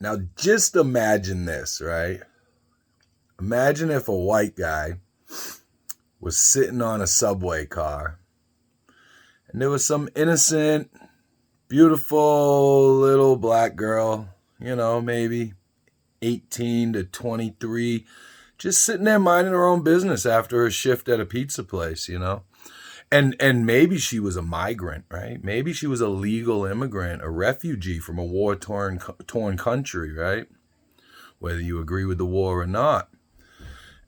Now, just imagine this, right? Imagine if a white guy was sitting on a subway car and there was some innocent, beautiful little black girl, maybe 18 to 23, just sitting there minding her own business after a shift at a pizza place. And maybe she was a migrant, right? Maybe she was a legal immigrant, a refugee from a war-torn country, right? Whether you agree with the war or not.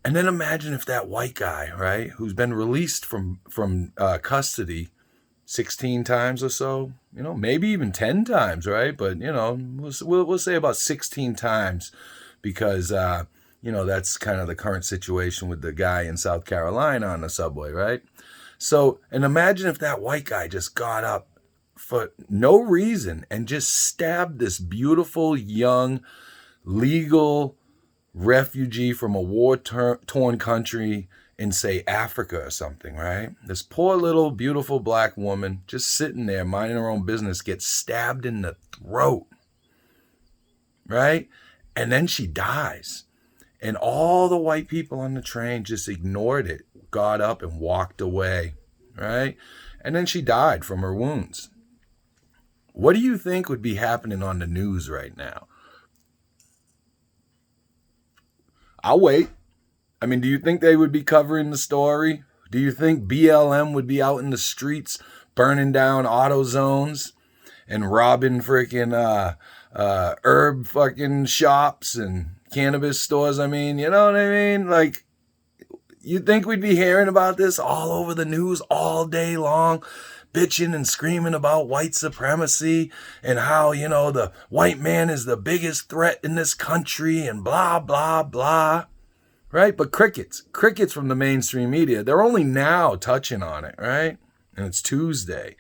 And then imagine if that white guy, right, who's been released from custody 16 times or so, maybe even 10 times, right? But, we'll say about 16 times because, that's kind of the current situation with the guy in South Carolina on the subway, right? So, and imagine if that white guy just got up for no reason and just stabbed this beautiful, young, legal refugee from a war-torn country in, say, Africa or something, right? This poor little beautiful black woman just sitting there minding her own business gets stabbed in the throat, right? And then she dies. And all the white people on the train just ignored it, got up and walked away, right? And then she died from her wounds. What do you think would be happening on the news right now? I'll wait. I mean, do you think they would be covering the story? Do you think BLM would be out in the streets burning down auto zones and robbing freaking herb fucking shops and cannabis stores? I mean, you know what I mean? Like, you think we'd be hearing about this all over the news all day long? Bitching and screaming about white supremacy and how, the white man is the biggest threat in this country and blah, blah, blah. Right? But crickets from the mainstream media, they're only now touching on it, right? And it's Tuesday.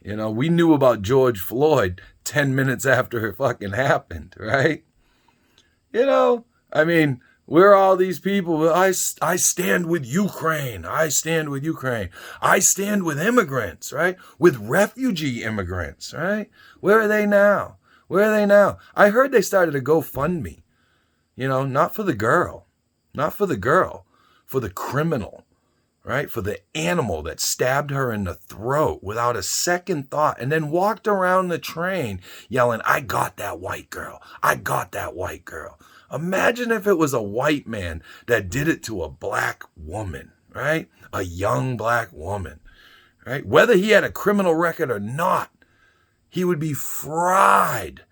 We knew about George Floyd 10 minutes after it fucking happened, right? I mean, we're all these people. I stand with Ukraine. I stand with Ukraine. I stand with immigrants, right? With refugee immigrants, right? Where are they now? I heard they started a GoFundMe, not for the girl. Not for the girl, for the criminal, right? For the animal that stabbed her in the throat without a second thought and then walked around the train yelling, I got that white girl. I got that white girl. Imagine if it was a white man that did it to a black woman, right? A young black woman, right? Whether he had a criminal record or not, he would be fried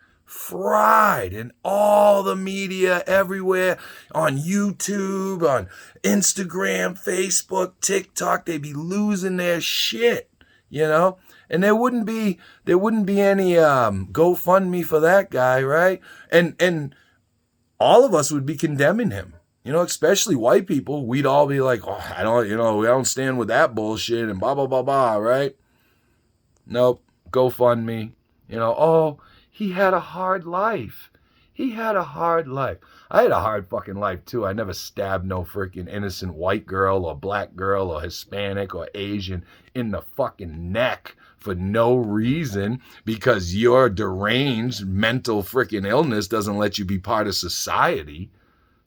in all the media everywhere, on YouTube, on Instagram, Facebook, TikTok. They'd be losing their shit, and there wouldn't be any GoFundMe for that guy, right? And all of us would be condemning him, especially white people. We'd all be like, oh, I don't stand with that bullshit and blah blah blah blah, right? Nope, GoFundMe, oh, he had a hard life. I had a hard fucking life too. I never stabbed no freaking innocent white girl or black girl or Hispanic or Asian in the fucking neck for no reason because your deranged mental freaking illness doesn't let you be part of society.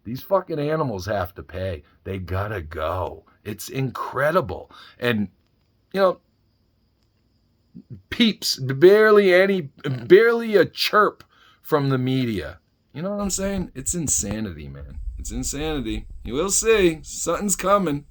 These fucking animals have to pay. They gotta go. It's incredible. And, peeps, barely a chirp from the media. You know what I'm saying? It's insanity, man. It's insanity. You will see. Something's coming.